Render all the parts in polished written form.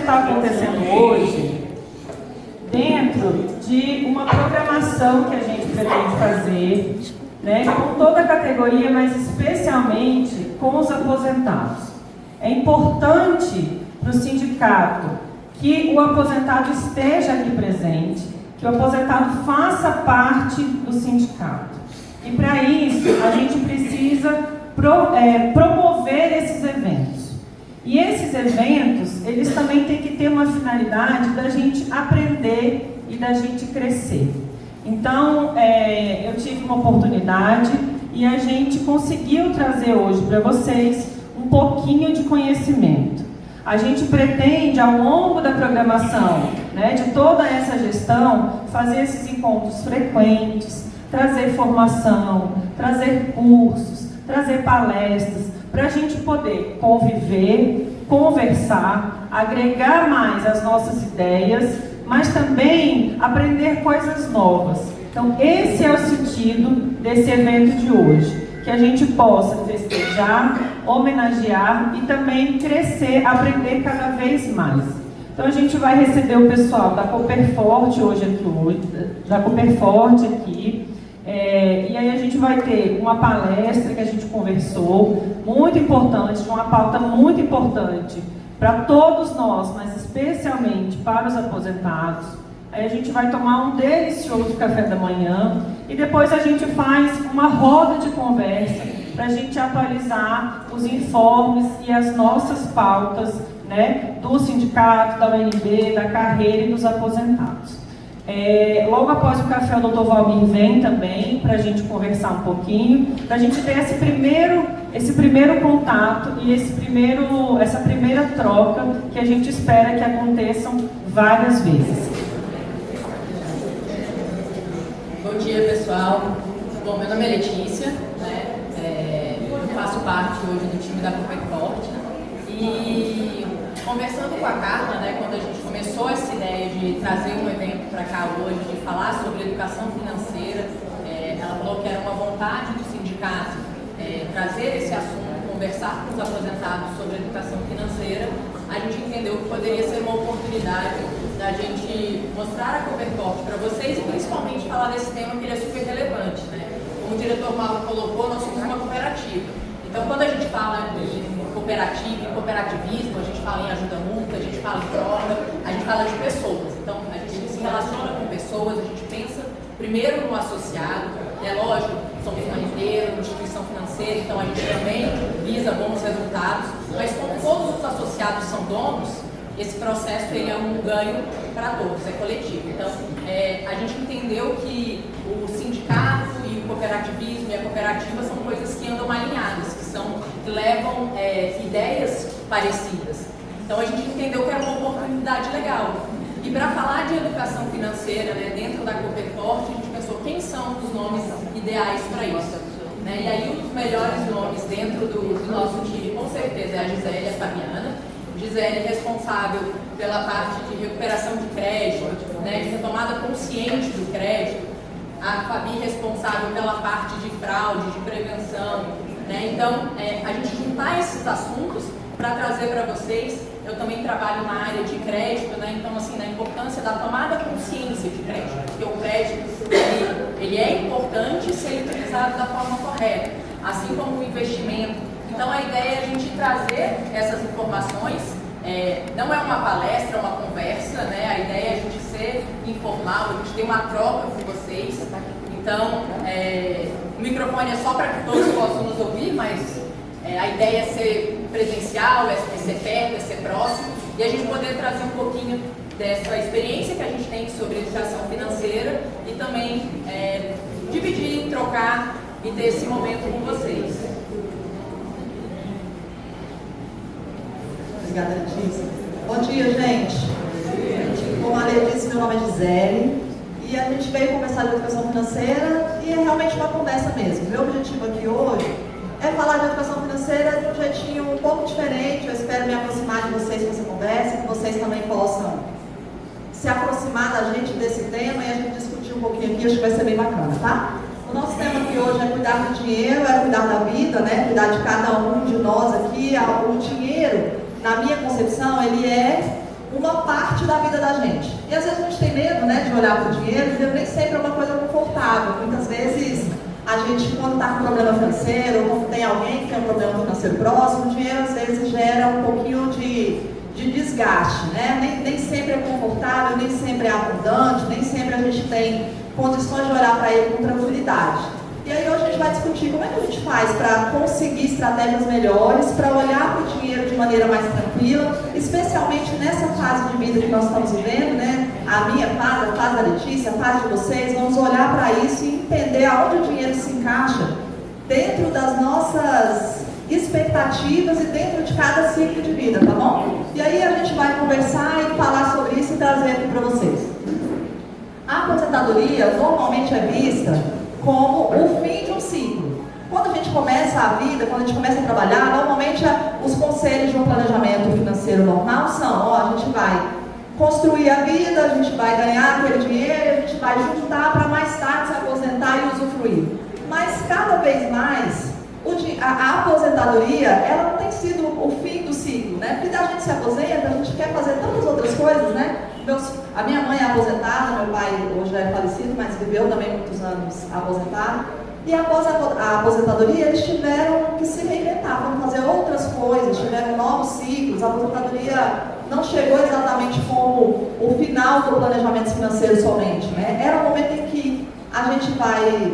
está acontecendo hoje dentro de uma programação que a gente pretende fazer, né, com toda a categoria, mas especialmente com os aposentados. É importante para o sindicato que o aposentado esteja aqui presente, que o aposentado faça parte do sindicato. E para isso, a gente precisa promover esses eventos. E esses eventos, eles também têm que ter uma finalidade da gente aprender e da gente crescer. Então, eu tive uma oportunidade e a gente conseguiu trazer hoje para vocês um pouquinho de conhecimento. A gente pretende, ao longo da programação, né, de toda essa gestão, fazer esses encontros frequentes, trazer formação, trazer cursos, trazer palestras, para a gente poder conviver, conversar, agregar mais as nossas ideias, mas também aprender coisas novas. Então, esse é o sentido desse evento de hoje, que a gente possa festejar, homenagear e também crescer, aprender cada vez mais. Então, a gente vai receber o pessoal da Cooperforte aqui. E aí a gente vai ter uma palestra que a gente conversou, muito importante, uma pauta muito importante para todos nós, mas especialmente para os aposentados. Aí a gente vai tomar um delicioso café da manhã e depois a gente faz uma roda de conversa para a gente atualizar os informes e as nossas pautas, né, do sindicato, da UNB, da carreira e dos aposentados. Logo após o café, o Dr. Valmir vem também para a gente conversar um pouquinho, para a gente ter esse primeiro contato e essa primeira troca que a gente espera que aconteçam várias vezes. Bom dia, pessoal. Bom, meu nome é Letícia, né? Eu faço parte hoje do time da Cooperforte e conversando com a Carla, né, quando a gente começou essa ideia de trazer um evento para cá hoje, de falar sobre educação financeira, ela falou que era uma vontade do sindicato trazer esse assunto, conversar com os aposentados sobre educação financeira. A gente entendeu que poderia ser uma oportunidade da gente mostrar a Cooperforte para vocês e principalmente falar desse tema que ele é super relevante, né? Como o diretor Mauro colocou, nós somos uma cooperativa. Então, quando a gente fala em cooperativa, em cooperativismo, a gente fala em ajuda mútua, a gente fala em troca, a gente fala de pessoas. Então, a gente se relaciona com pessoas, a gente pensa primeiro no associado, é lógico, somos uma empresa, uma instituição financeira, então a gente também visa bons resultados, mas como todos os associados são donos, esse processo ele é um ganho para todos, é coletivo. Então, a gente entendeu que o sindicato e o cooperativismo e a cooperativa são coisas que andam alinhadas, que levam ideias parecidas. Então, a gente entendeu que era uma oportunidade legal. E para falar de educação financeira, né, dentro da Cooperforte, a gente pensou quem são os nomes ideais para isso. Né? E aí, um dos melhores nomes dentro do nosso time, com certeza, é a Gisele e a Fabiana. Gisele responsável pela parte de recuperação de crédito, né, de retomada consciente do crédito. A Fabi responsável pela parte de fraude, de prevenção. Né? Então, a gente juntar esses assuntos para trazer para vocês. Eu também trabalho na área de crédito, né? Então, assim, na importância da tomada consciência de crédito, porque o crédito ele é importante se ele utilizado da forma correta, assim como o investimento. Então, a ideia é a gente trazer essas informações, não é uma palestra, é uma conversa, né? A ideia é a gente ser informal, a gente ter uma troca com vocês. Então, o microfone é só para que todos possam nos ouvir, mas a ideia é ser presencial, é ser perto, é ser próximo, e a gente poder trazer um pouquinho dessa experiência que a gente tem sobre educação financeira e também dividir, trocar e ter esse momento com vocês. Obrigada, Letícia. Bom dia, gente. Como a Lê disse, meu nome é Gisele e a gente veio conversar de educação financeira e é realmente uma conversa mesmo. Meu objetivo aqui hoje é falar de educação financeira de um jeitinho um pouco diferente. Eu espero me aproximar de vocês com essa conversa, que vocês também possam se aproximar da gente desse tema e a gente discutir um pouquinho aqui, acho que vai ser bem bacana, tá? O nosso tema aqui hoje é cuidar do dinheiro, é cuidar da vida, né? Cuidar de cada um de nós aqui. O dinheiro, na minha concepção, ele é uma parte da vida da gente. E às vezes a gente tem medo, né, de olhar para o dinheiro, o dinheiro nem sempre é uma coisa confortável. Muitas vezes a gente, quando está com problema financeiro, ou quando tem alguém que tem um problema financeiro próximo, o dinheiro às vezes gera um pouquinho de desgaste, né? Nem sempre é confortável, nem sempre é abundante, nem sempre a gente tem condições de olhar para ele com tranquilidade. E aí hoje a gente vai discutir como é que a gente faz para conseguir estratégias melhores, para olhar para o dinheiro de maneira mais tranquila, especialmente nessa fase de vida que nós estamos vivendo, né? A minha fase, a fase da Letícia, a fase de vocês, vamos olhar para isso e entender aonde o dinheiro se encaixa dentro das nossas expectativas e dentro de cada ciclo de vida, tá bom? E aí a gente vai conversar e falar sobre isso e trazer aqui para vocês. A aposentadoria normalmente é vista como o fim de um ciclo. Quando a gente começa a vida, quando a gente começa a trabalhar, normalmente os conselhos de um planejamento financeiro normal são, a gente vai construir a vida, a gente vai ganhar aquele dinheiro, a gente vai juntar para mais tarde se aposentar e usufruir. Mas cada vez mais, a aposentadoria, ela não tem sido o fim do ciclo, né? Porque a gente se aposenta, a gente quer fazer tantas outras coisas, né? A minha mãe é aposentada, meu pai hoje já é falecido, mas viveu também muitos anos aposentado. E após a aposentadoria, eles tiveram que se reinventar, vão fazer outras coisas, tiveram novos ciclos. A aposentadoria não chegou exatamente como o final do planejamento financeiro somente, né? Era o momento em que a gente vai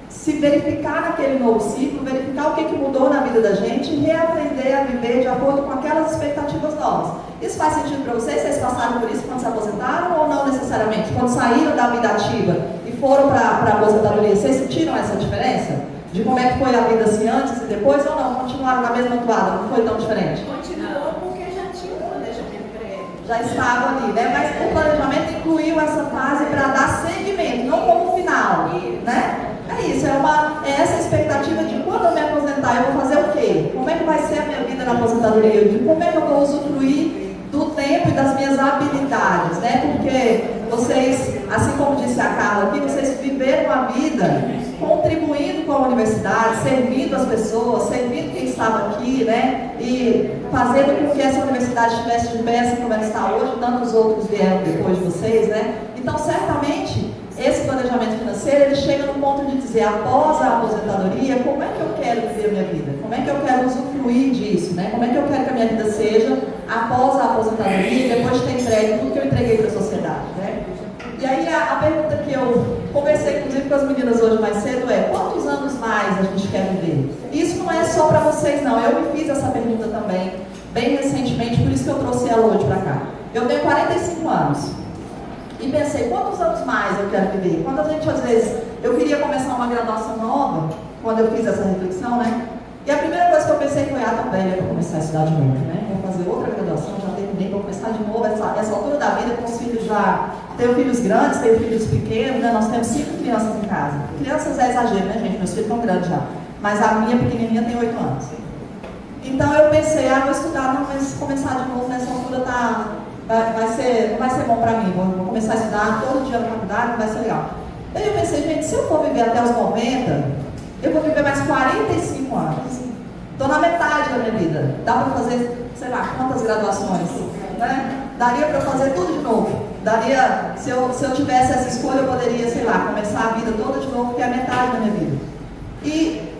se verificar naquele novo ciclo, verificar o que mudou na vida da gente e reaprender a viver de acordo com aquelas expectativas novas. Isso faz sentido para vocês? Vocês passaram por isso quando se aposentaram ou não necessariamente? Quando saíram da vida ativa e foram para a aposentadoria, vocês sentiram essa diferença? De como é que foi a vida assim antes e depois ou não? Continuaram na mesma toada, não foi tão diferente? Continuou porque já tinha um planejamento prévio. Já estavam ali, né? Mas o planejamento incluiu essa fase para dar seguimento, não como final, né? É isso, é essa expectativa de quando eu me aposentar, eu vou fazer o quê? Como é que vai ser a minha vida na aposentadoria? De como é que eu vou usufruir do tempo e das minhas habilidades, né? Porque vocês, assim como disse a Carla aqui, vocês viveram a vida contribuindo com a universidade, servindo as pessoas, servindo quem estava aqui, né? E fazendo com que essa universidade estivesse de pé, assim como ela está hoje, tantos outros vieram depois de vocês, né? Então, certamente, esse planejamento financeiro, ele chega no ponto de dizer, após a aposentadoria, como é que eu quero viver a minha vida? Como é que eu quero usufruir disso, né? Como é que eu quero que a minha vida seja após a aposentadoria, depois de ter entregue tudo que eu entreguei para a sociedade, né? E aí a pergunta que eu conversei, inclusive, com as meninas hoje mais cedo é, quantos anos mais a gente quer viver? Isso não é só para vocês, não. Eu me fiz essa pergunta também, bem recentemente, por isso que eu trouxe ela hoje para cá. Eu tenho 45 anos. E pensei, quantos anos mais eu quero viver? Quando a gente, às vezes, eu queria começar uma graduação nova, quando eu fiz essa reflexão, né? E a primeira coisa que eu pensei foi, tô velha para começar a estudar de novo, né? Vou fazer outra graduação, já terminei, vou começar de novo, essa altura da vida, com os filhos já... Tenho filhos grandes, tenho filhos pequenos, né? Nós temos 5 crianças em casa. Crianças é exagero, né, gente? Meus filhos estão grandes já. Mas a minha pequenininha tem 8 anos. Então eu pensei, vou estudar, não, mas começar de novo nessa altura não vai ser bom para mim, vou começar a estudar todo dia na faculdade, não vai ser legal. Aí eu pensei, gente, se eu for viver até os 90, eu vou viver mais 45 anos. Estou na metade da minha vida. Dá para fazer, sei lá, quantas graduações, né? Daria para fazer tudo de novo. Daria, se eu tivesse essa escolha, eu poderia, sei lá, começar a vida toda de novo, que é a metade da minha vida. E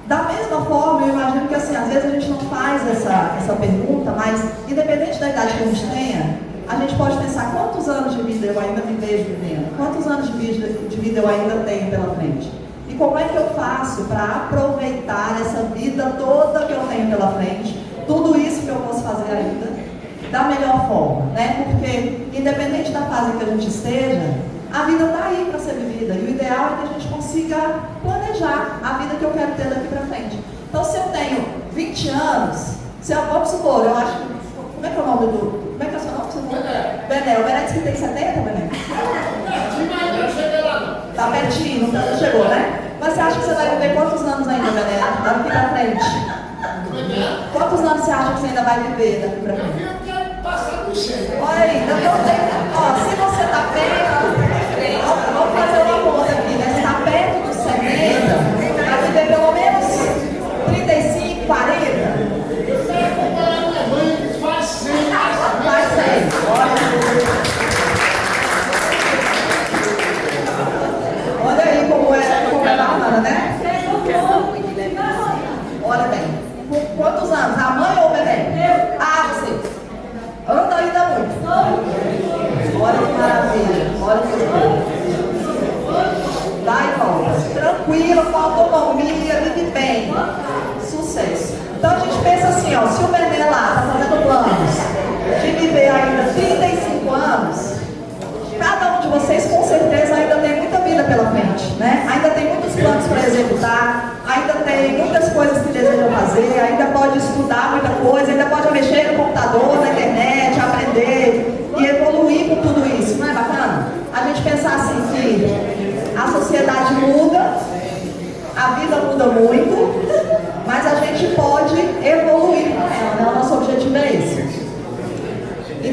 da mesma forma, eu imagino que assim, às vezes a gente não faz essa pergunta, mas independente da idade que a gente tenha, a gente pode pensar quantos anos de vida eu ainda me vejo vivendo, quantos anos de vida eu ainda tenho pela frente. E como é que eu faço para aproveitar essa vida toda que eu tenho pela frente, tudo isso que eu posso fazer ainda, da melhor forma, né? Porque independente da fase que a gente esteja, a vida está aí para ser vivida e o ideal é que a gente consiga planejar a vida que eu quero ter daqui para frente. Então, se eu tenho 20 anos, vamos supor, eu acho que... Como é que é o nome do... Como é que é o seu nome? Bené. O Bené disse que tem 70, Bené? Tá pertinho, não chegou, né? Mas você acha que você vai viver quantos anos ainda, Bené, daqui para frente? Quantos anos você acha que você ainda vai viver daqui para frente? Olha aí, eu não tenho... se você está perto... Vamos fazer uma conta aqui, né? Se está perto dos 70, vai viver pelo menos 35, 40. Faz 100.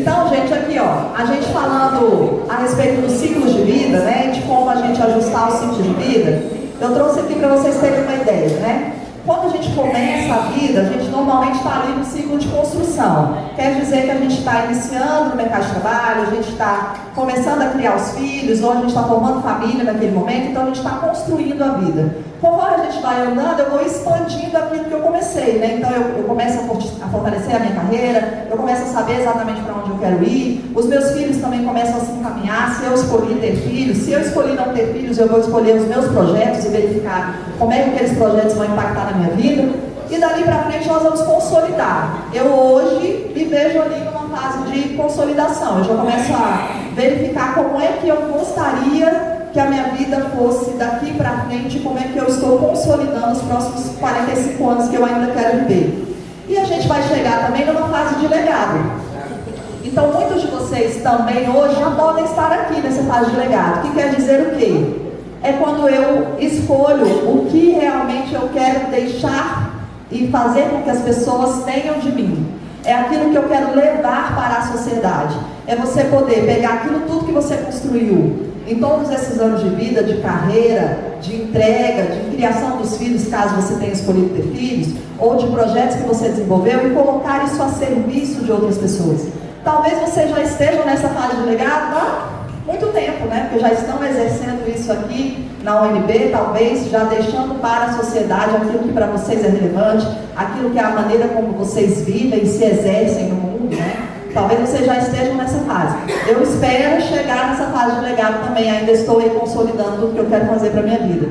Então, gente, aqui ó, a gente falando a respeito dos ciclos de vida, né, de como a gente ajustar os ciclos de vida, eu trouxe aqui para vocês terem uma ideia, né? Quando a gente começa a vida, a gente normalmente está ali no ciclo de construção. Quer dizer que a gente está iniciando no mercado de trabalho, a gente está começando a criar os filhos, ou a gente está formando família naquele momento, então a gente está construindo a vida. Conforme a gente vai andando, eu vou expandindo aquilo que eu comecei, né? Então eu começo a fortalecer a minha carreira, eu começo a saber exatamente para onde eu quero ir, os meus filhos também começam a se encaminhar. Se eu escolhi ter filhos, se eu escolhi não ter filhos, eu vou escolher os meus projetos e verificar como é que aqueles projetos vão impactar na minha vida. E dali para frente nós vamos consolidar. Eu hoje me vejo ali numa fase de consolidação. Eu já começo a verificar como é que eu gostaria que a minha vida fosse daqui para frente, como é que eu estou consolidando os próximos 45 anos que eu ainda quero viver. E a gente vai chegar também numa fase de legado. Então muitos de vocês também hoje já podem estar aqui nessa fase de legado. Que quer dizer o quê? É quando eu escolho o que realmente eu quero deixar e fazer com que as pessoas tenham de mim. É aquilo que eu quero levar para a sociedade. É você poder pegar aquilo tudo que você construiu em todos esses anos de vida, de carreira, de entrega, de criação dos filhos, caso você tenha escolhido ter filhos, ou de projetos que você desenvolveu, e colocar isso a serviço de outras pessoas. Talvez vocês já estejam nessa fase de legado há muito tempo, né? Porque já estão exercendo isso aqui na UNB, talvez já deixando para a sociedade aquilo que para vocês é relevante, aquilo que é a maneira como vocês vivem e se exercem no mundo, né? Talvez vocês já estejam nessa fase. Eu espero chegar nessa fase de legado também, ainda estou aí consolidando tudo que eu quero fazer para a minha vida.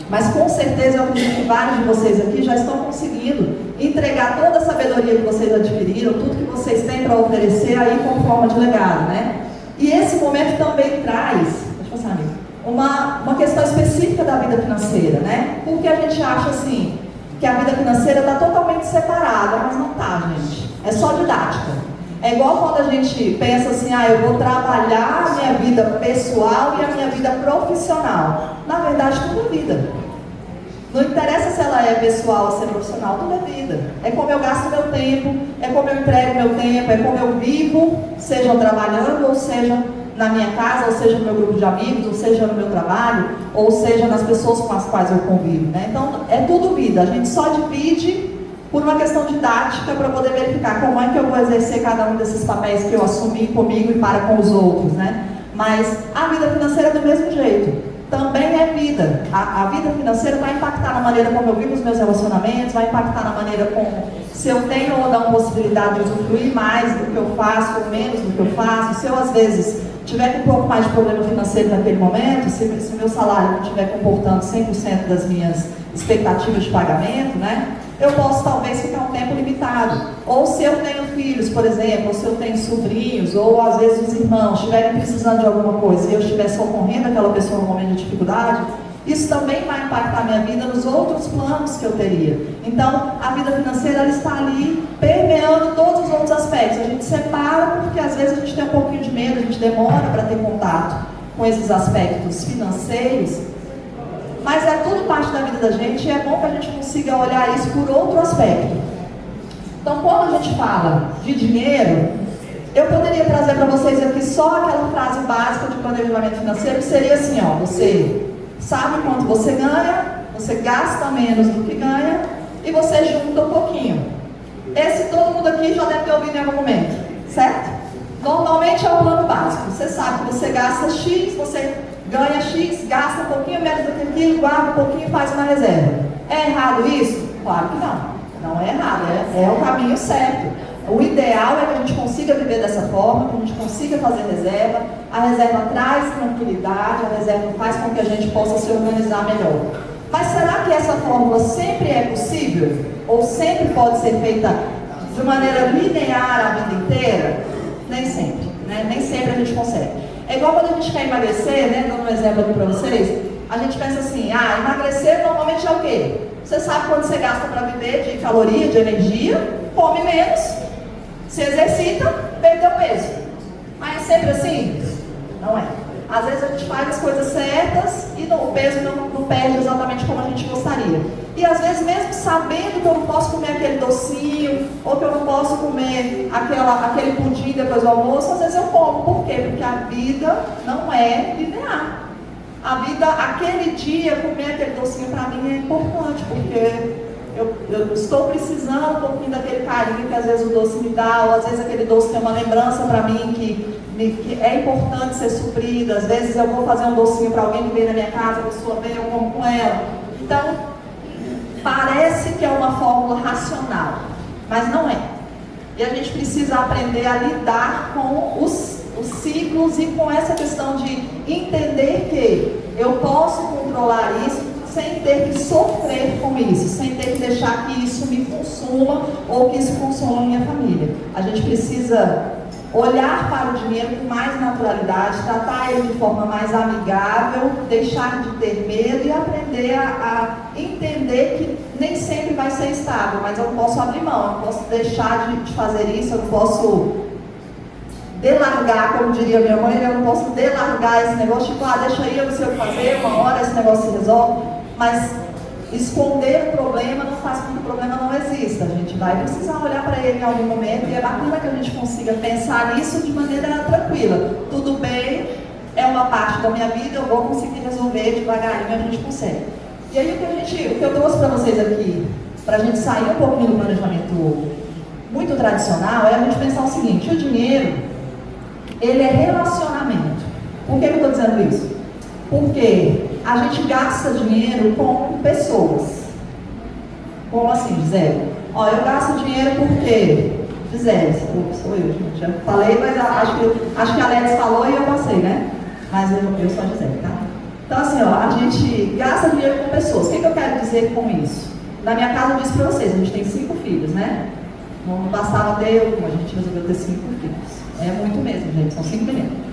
Mas com certeza eu acredito que vários de vocês aqui já estão conseguindo entregar toda a sabedoria que vocês adquiriram, tudo que vocês têm para oferecer aí como forma de legado, né? E esse momento também traz, deixa eu passar, amigo, uma questão específica da vida financeira, né? Porque a gente acha assim, que a vida financeira está totalmente separada, mas não está, gente. É só didática. É igual quando a gente pensa assim, eu vou trabalhar a minha vida pessoal e a minha vida profissional. Na verdade, tudo é vida. Não interessa se ela é pessoal ou se é profissional, tudo é vida. É como eu gasto meu tempo, é como eu entrego meu tempo, é como eu vivo, seja trabalhando, ou seja na minha casa, ou seja no meu grupo de amigos, ou seja no meu trabalho, ou seja nas pessoas com as quais eu convivo, né? Então, é tudo vida. A gente só divide por uma questão didática para poder verificar como é que eu vou exercer cada um desses papéis que eu assumi comigo e para com os outros, né? Mas a vida financeira é do mesmo jeito. Também é vida. A vida financeira vai impactar na maneira como eu vivo os meus relacionamentos, vai impactar na maneira como, se eu tenho ou não possibilidade de usufruir mais do que eu faço ou menos do que eu faço, se eu às vezes tiver com um pouco mais de problema financeiro naquele momento, se o meu salário não estiver comportando 100% das minhas expectativas de pagamento, né? Eu posso talvez ficar um tempo limitado. Ou se eu tenho filhos, por exemplo, ou se eu tenho sobrinhos, ou às vezes os irmãos estiverem precisando de alguma coisa e eu estiver socorrendo aquela pessoa no momento de dificuldade, isso também vai impactar a minha vida nos outros planos que eu teria. Então, a vida financeira ela está ali permeando todos os outros aspectos. A gente separa porque às vezes a gente tem um pouquinho de medo, a gente demora para ter contato com esses aspectos financeiros. Mas é tudo parte da vida da gente e é bom que a gente consiga olhar isso por outro aspecto. Então, quando a gente fala de dinheiro, eu poderia trazer para vocês aqui só aquela frase básica de planejamento financeiro, que seria assim, você sabe quanto você ganha, você gasta menos do que ganha e você junta um pouquinho. Esse todo mundo aqui já deve ter ouvido em algum momento, certo? Normalmente é o plano básico. Você sabe que você gasta X, você ganha X, gasta um pouquinho menos do que aquilo, guarda um pouquinho e faz uma reserva. É errado isso? Claro que não. Não é errado, é o caminho certo. O ideal é que a gente consiga viver dessa forma, que a gente consiga fazer reserva. A reserva traz tranquilidade, a reserva faz com que a gente possa se organizar melhor. Mas será que essa fórmula sempre é possível? Ou sempre pode ser feita de maneira linear a vida inteira? Nem sempre, né? Nem sempre a gente consegue. É igual quando a gente quer emagrecer, né? Dando um exemplo aqui para vocês, a gente pensa assim, emagrecer normalmente é o quê? Você sabe quanto você gasta para viver de caloria, de energia, come menos, se exercita, perdeu peso. Mas é sempre assim? Não é. Às vezes a gente faz as coisas certas e o peso não perde exatamente como a gente gostaria. E às vezes mesmo sabendo que eu não posso comer aquele docinho, ou que eu não posso comer aquele pudim depois do almoço, às vezes eu como. Por quê? Porque a vida não é linear. A vida, aquele dia, comer aquele docinho para mim é importante, porque eu estou precisando um pouquinho daquele carinho que às vezes o doce me dá, ou às vezes aquele doce tem uma lembrança para mim que é importante ser suprida. Às vezes eu vou fazer um docinho para alguém que vem na minha casa, a pessoa vem, eu como com ela. Então, parece que é uma fórmula racional, mas não é. E a gente precisa aprender a lidar com os ciclos e com essa questão de entender que eu posso controlar isso sem ter que sofrer com isso, sem ter que deixar que isso me consuma ou que isso consuma a minha família. A gente precisa olhar para o dinheiro com mais naturalidade, tratar ele de forma mais amigável, deixar de ter medo e aprender a entender que nem sempre vai ser estável, mas eu não posso abrir mão, eu não posso deixar de fazer isso, eu não posso delargar, como diria minha mãe, eu não posso delargar esse negócio, tipo, deixa aí, eu não sei o que fazer, uma hora esse negócio se resolve, mas esconder o problema não faz com que o problema não exista. A gente vai precisar olhar para ele em algum momento e é bacana que a gente consiga pensar nisso de maneira tranquila. Tudo bem, é uma parte da minha vida, eu vou conseguir resolver devagarinho, a gente consegue. E aí o que eu trouxe para vocês aqui, para a gente sair um pouquinho do planejamento muito tradicional, é a gente pensar o seguinte: o dinheiro, ele é relacionamento. Por que eu estou dizendo isso? Porque a gente gasta dinheiro com pessoas. Como assim, Gisele? Eu gasto dinheiro porque... Gisele, sou eu, gente. Já falei, mas acho que a Alex falou e eu passei, né? Mas eu sou a Gisele, tá? Então assim, a gente gasta dinheiro com pessoas. O que eu quero dizer com isso? Na minha casa eu disse para vocês, a gente tem 5 filhos, né? Não bastava ter a gente resolveu ter 5 filhos. É muito mesmo, gente, são 5 meninos.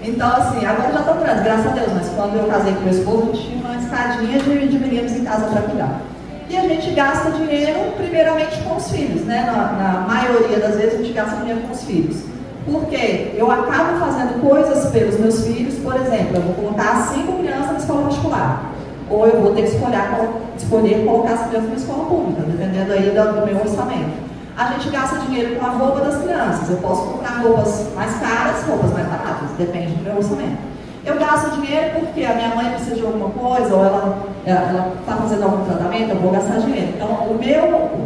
Então, assim, agora já estão grandes, graças a Deus, mas quando eu casei com meu esposo, a gente tinha uma escadinha de meninos em casa para cuidar. E a gente gasta dinheiro, primeiramente, com os filhos, né? Na maioria das vezes, a gente gasta dinheiro com os filhos. Porque eu acabo fazendo coisas pelos meus filhos, por exemplo, eu vou colocar 5 crianças na escola particular. Ou eu vou ter que escolher colocar as crianças na escola pública, dependendo aí do meu orçamento. A gente gasta dinheiro com a roupa das crianças. Eu posso comprar roupas mais caras, roupas mais baratas, depende do meu orçamento. Eu gasto dinheiro porque a minha mãe precisa de alguma coisa, ou ela está fazendo algum tratamento, eu vou gastar dinheiro. Então,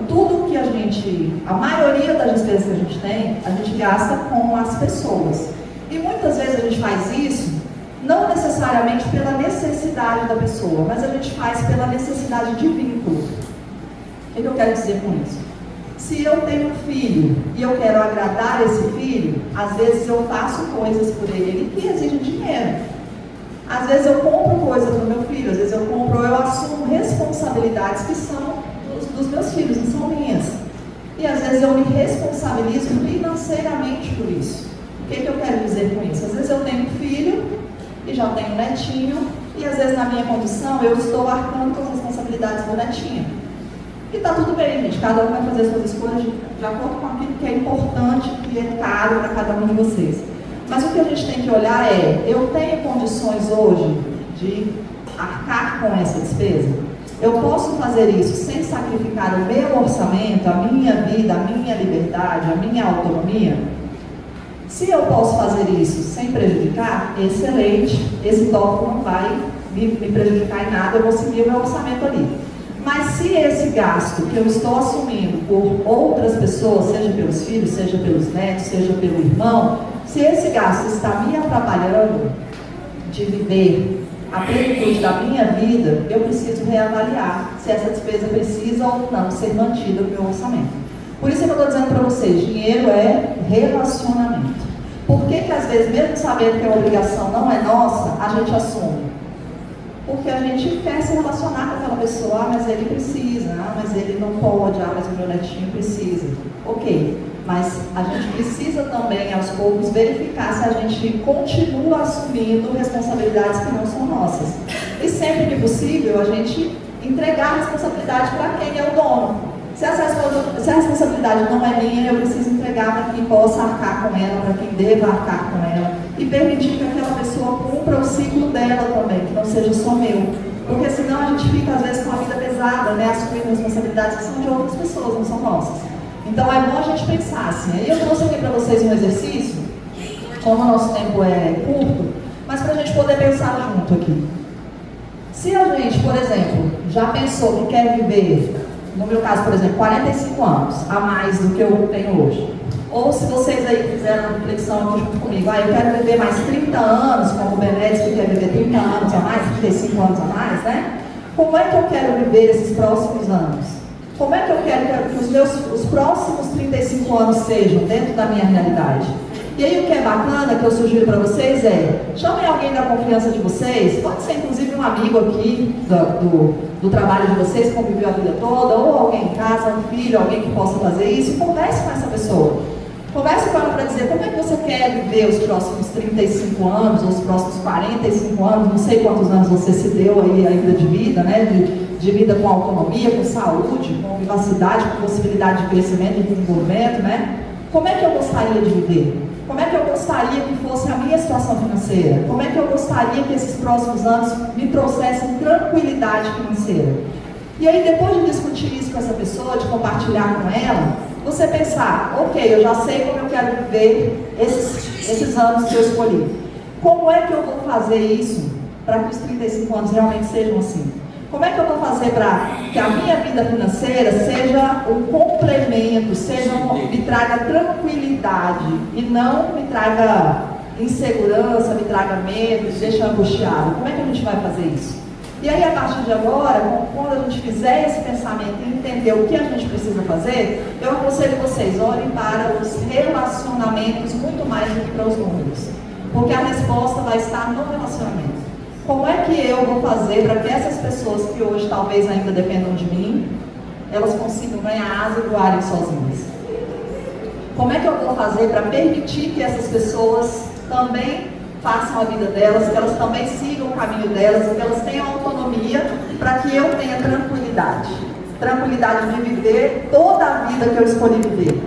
tudo que a maioria das despesas que a gente gasta com as pessoas. E muitas vezes a gente faz isso, não necessariamente pela necessidade da pessoa, mas a gente faz pela necessidade de vínculo. O que eu quero dizer com isso? Se eu tenho um filho e eu quero agradar esse filho, às vezes eu faço coisas por ele que exigem dinheiro. Às vezes eu compro coisas para o meu filho, às vezes eu assumo responsabilidades que são dos meus filhos, não são minhas. E às vezes eu me responsabilizo financeiramente por isso. O que eu quero dizer com isso? Às vezes eu tenho um filho e já tenho um netinho, e às vezes na minha condição eu estou arcando com as responsabilidades do netinho. E está tudo bem, gente, cada um vai fazer as suas escolhas de acordo com aquilo que é importante, que é caro para cada um de vocês. Mas o que a gente tem que olhar é, eu tenho condições hoje de arcar com essa despesa? Eu posso fazer isso sem sacrificar o meu orçamento, a minha vida, a minha liberdade, a minha autonomia? Se eu posso fazer isso sem prejudicar, excelente, esse tópico não vai me prejudicar em nada, eu vou seguir o meu orçamento ali. Mas se esse gasto que eu estou assumindo por outras pessoas, seja pelos filhos, seja pelos netos, seja pelo irmão, se esse gasto está me atrapalhando de viver a plenitude da minha vida, eu preciso reavaliar se essa despesa precisa ou não ser mantida no meu orçamento. Por isso que eu estou dizendo para vocês, dinheiro é relacionamento. Por que às vezes, mesmo sabendo que a obrigação não é nossa, a gente assume? Porque a gente quer se relacionar com aquela pessoa, mas ele precisa, mas ele não pode, mas o meu netinho precisa. Ok, mas a gente precisa também, aos poucos, verificar se a gente continua assumindo responsabilidades que não são nossas. E sempre que possível, a gente entregar a responsabilidade para quem é o dono. Se a responsabilidade não é minha, eu preciso entregar para quem possa arcar com ela, para quem deva arcar com ela, e permitir que aquela pessoa cumpra o ciclo dela também, que não seja só meu. Porque senão a gente fica, às vezes, com a vida pesada, né? Assumindo responsabilidades que são de outras pessoas, não são nossas. Então é bom a gente pensar assim. Aí eu trouxe aqui para vocês um exercício, como o nosso tempo é curto, mas para a gente poder pensar junto aqui. Se a gente, por exemplo, já pensou que quer viver, no meu caso, por exemplo, 45 anos a mais do que eu tenho hoje, ou se vocês aí fizeram uma reflexão aqui junto comigo, eu quero viver mais 30 anos, como o Benedes que quer viver 30 anos a mais, 35 anos a mais, né? Como é que eu quero viver esses próximos anos? Como é que eu quero que os próximos 35 anos sejam dentro da minha realidade? E aí o que é bacana, que eu sugiro para vocês chamem alguém da confiança de vocês, pode ser inclusive um amigo aqui do trabalho de vocês, que conviveu a vida toda, ou alguém em casa, um filho, alguém que possa fazer isso, e converse com essa pessoa. Converse com ela para dizer como é que você quer viver os próximos 35 anos, ou os próximos 45 anos, não sei quantos anos você se deu aí ainda de vida, né? De vida com autonomia, com saúde, com vivacidade, com possibilidade de crescimento e desenvolvimento, né? Como é que eu gostaria de viver? Como é que eu gostaria que fosse a minha situação financeira? Como é que eu gostaria que esses próximos anos me trouxessem tranquilidade financeira? E aí, depois de discutir isso com essa pessoa, de compartilhar com ela, você pensar, ok, eu já sei como eu quero viver esses anos que eu escolhi. Como é que eu vou fazer isso para que os 35 anos realmente sejam assim? Como é que eu vou fazer para que a minha vida financeira seja um complemento, me traga tranquilidade e não me traga insegurança, me traga medo, me deixa angustiado? Como é que a gente vai fazer isso? E aí, a partir de agora, quando a gente fizer esse pensamento e entender o que a gente precisa fazer, eu aconselho vocês, olhem para os relacionamentos muito mais do que para os números. Porque a resposta vai estar no relacionamento. Como é que eu vou fazer para que essas pessoas que hoje talvez ainda dependam de mim, elas consigam ganhar asa e voarem sozinhas? Como é que eu vou fazer para permitir que essas pessoas também façam a vida delas, que elas também sigam o caminho delas, que elas tenham autonomia para que eu tenha tranquilidade? Tranquilidade de viver toda a vida que eu escolhi viver.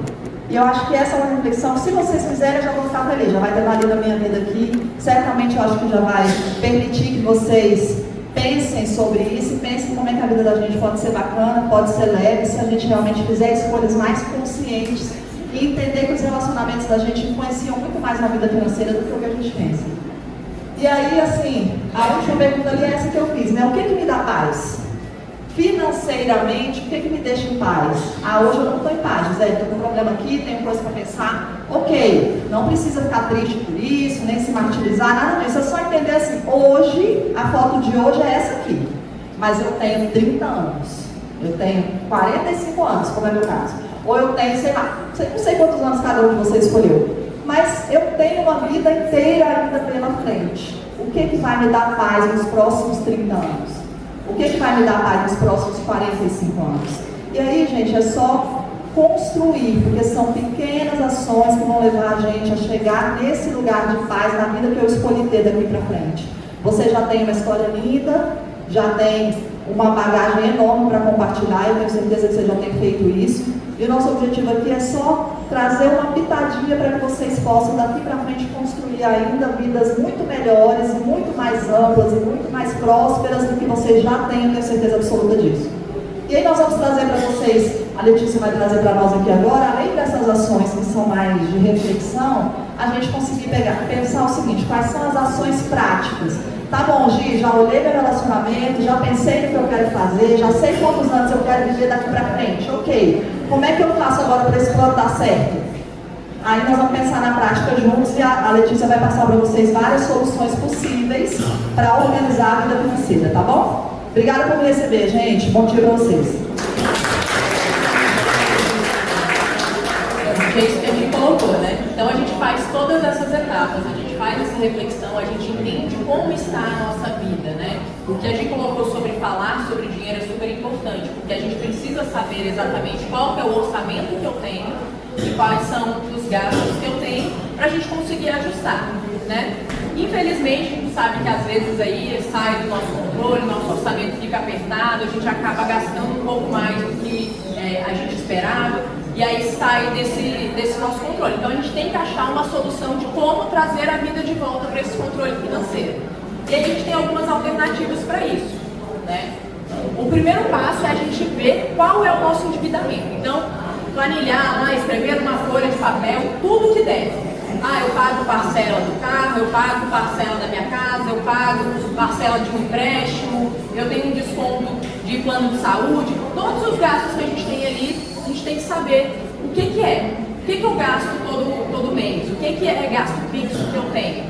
E eu acho que essa é uma reflexão, se vocês fizerem, eu já vou ficar feliz, já vai ter valido a minha vida aqui. Certamente eu acho que já vai permitir que vocês pensem sobre isso e pensem como é que a vida da gente pode ser bacana, pode ser leve, se a gente realmente fizer escolhas mais conscientes e entender que os relacionamentos da gente influenciam muito mais na vida financeira do que o que a gente pensa. E aí, assim, a última pergunta ali é essa que eu fiz, né? O que me dá paz? Financeiramente, o que me deixa em paz? Hoje eu não estou em paz, José, estou com um problema aqui, tenho coisa para pensar. Ok, não precisa ficar triste por isso, nem se martirizar, nada disso. É só entender assim, hoje, a foto de hoje é essa aqui. Mas eu tenho 30 anos, eu tenho 45 anos, como é meu caso. Ou eu tenho, sei lá, não sei quantos anos cada um de vocês escolheu. Mas eu tenho uma vida inteira ainda pela frente. O que vai me dar paz nos próximos 30 anos? O que vai me dar paz nos próximos 45 anos? E aí, gente, é só construir, porque são pequenas ações que vão levar a gente a chegar nesse lugar de paz na vida que eu escolhi ter daqui para frente. Você já tem uma história linda, já tem uma bagagem enorme para compartilhar, eu tenho certeza que você já tem feito isso. E o nosso objetivo aqui é só trazer uma pitadinha para que vocês possam daqui para frente construir ainda vidas muito melhores, muito mais amplas e muito mais prósperas do que vocês já têm, eu tenho certeza absoluta disso. E aí nós vamos trazer para vocês, a Letícia vai trazer para nós aqui agora, além dessas ações que são mais de reflexão, a gente conseguir pensar o seguinte, quais são as ações práticas? Tá bom, Gi, já olhei meu relacionamento, já pensei no que eu quero fazer, já sei quantos anos eu quero viver daqui para frente, ok. Como é que eu faço agora para esse plano dar certo? Aí nós vamos pensar na prática juntos e a Letícia vai passar para vocês várias soluções possíveis para organizar a vida financeira, tá bom? Obrigada por me receber, gente. Bom dia para vocês. É isso que a gente colocou, né? Então a gente faz todas essas etapas, a gente faz essa reflexão, a gente entende como está a nossa vida, né? O que a gente colocou sobre falar sobre dinheiro é super importante, porque a gente precisa saber exatamente qual que é o orçamento que eu tenho e quais são os gastos que eu tenho para a gente conseguir ajustar, né? Infelizmente, a gente sabe que às vezes aí sai do nosso controle, nosso orçamento fica apertado, a gente acaba gastando um pouco mais do que a gente esperava, e aí sai desse nosso controle. Então a gente tem que achar uma solução de como trazer a vida de volta para esse controle financeiro. E aí a gente tem algumas alternativas para isso, né? O primeiro passo é a gente ver qual é o nosso endividamento. Então, planilhar lá, escrever numa folha de papel tudo que deve. Eu pago parcela do carro, eu pago parcela da minha casa, eu pago parcela de um empréstimo, eu tenho um desconto de plano de saúde. Todos os gastos que a gente tem ali, a gente tem que saber o que é. O que eu gasto todo mês? O que é gasto fixo que eu tenho?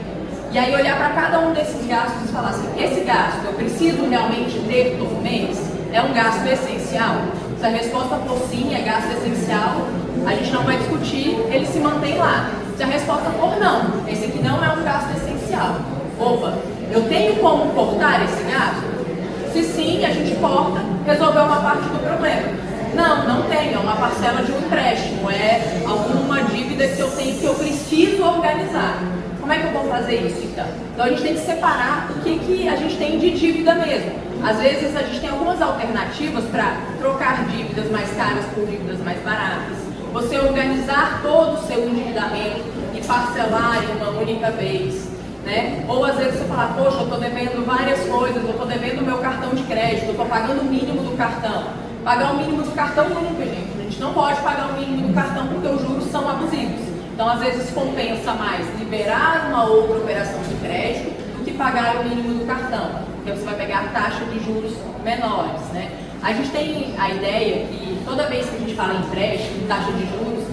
E aí olhar para cada um desses gastos e falar assim, esse gasto eu preciso realmente ter todo mês? É um gasto essencial? Se a resposta for sim, é gasto essencial, a gente não vai discutir, ele se mantém lá. Se a resposta for não, esse aqui não é um gasto essencial. Opa, eu tenho como cortar esse gasto? Se sim, a gente corta, resolveu uma parte do problema. Não tenho, é uma parcela de um empréstimo, é alguma dívida que eu tenho que eu preciso organizar. Como é que eu vou fazer isso então? Então a gente tem que separar o que a gente tem de dívida mesmo. Às vezes a gente tem algumas alternativas para trocar dívidas mais caras por dívidas mais baratas. Você organizar todo o seu endividamento e parcelar em uma única vez, né? Ou às vezes você fala, poxa, eu estou devendo várias coisas, eu estou devendo o meu cartão de crédito, eu estou pagando o mínimo do cartão. Pagar o mínimo do cartão nunca, gente. A gente não pode pagar o mínimo do cartão porque os juros são abusivos. Então, às vezes, compensa mais liberar uma outra operação de crédito do que pagar o mínimo do cartão, porque você vai pegar taxa de juros menores, né? A gente tem a ideia que toda vez que a gente fala em empréstimo, taxa de juros,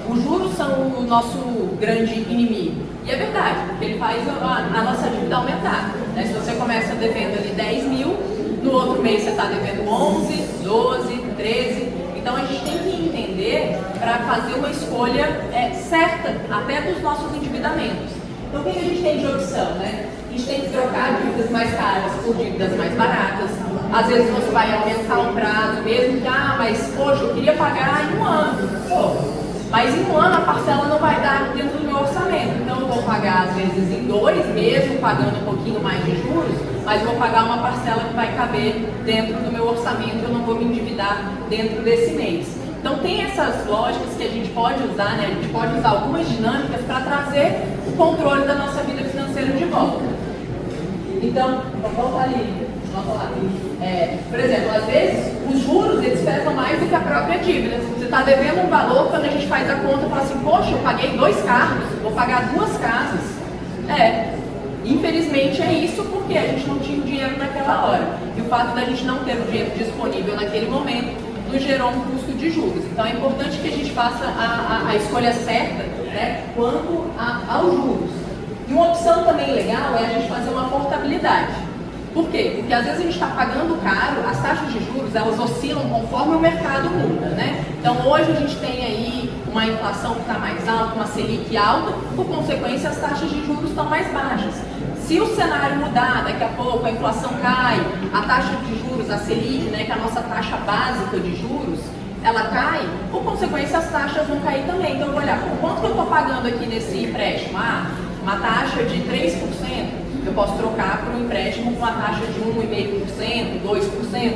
os juros são o nosso grande inimigo. E é verdade, porque ele faz a nossa dívida aumentar, né? Se você começa devendo ali 10 mil, no outro mês você está devendo 11, 12, 13. Então a gente tem que entender para fazer uma escolha certa até dos nossos endividamentos. Então o que a gente tem de opção, né? A gente tem que trocar dívidas mais caras por dívidas mais baratas. Às vezes você vai aumentar o prazo, mesmo que, mas poxa, eu queria pagar em um ano. Mas em um ano a parcela não vai dar dentro do meu orçamento. Então eu vou pagar às vezes em 2, mesmo pagando um pouquinho mais de juros, mas eu vou pagar uma parcela que vai caber dentro do meu orçamento, eu não vou me endividar dentro desse mês. Então tem essas lógicas que a gente pode usar, né? A gente pode usar algumas dinâmicas para trazer o controle da nossa vida financeira de volta. Então, vamos voltar ali. Vamos lá. Por exemplo, às vezes os juros eles pesam mais do que a própria dívida. Você está devendo um valor, quando a gente faz a conta, fala assim, poxa, eu paguei 2 carros, vou pagar 2 casas. Infelizmente é isso porque a gente não tinha o dinheiro naquela hora. E o fato da gente não ter o dinheiro disponível naquele momento nos gerou um custo de juros. Então é importante que a gente faça a escolha certa, né, quanto aos juros. E uma opção também legal é a gente fazer uma portabilidade. Por quê? Porque às vezes a gente está pagando caro, as taxas de juros elas oscilam conforme o mercado muda, né? Então hoje a gente tem aí uma inflação que está mais alta, uma Selic alta, por consequência as taxas de juros estão mais baixas. Se o cenário mudar, daqui a pouco a inflação cai, a taxa de juros, a Selic, né, que é a nossa taxa básica de juros, ela cai, por consequência as taxas vão cair também. Então eu vou olhar, quanto que eu estou pagando aqui nesse empréstimo? Uma taxa de 3%. Eu posso trocar por um empréstimo com uma taxa de 1,5%, 2%.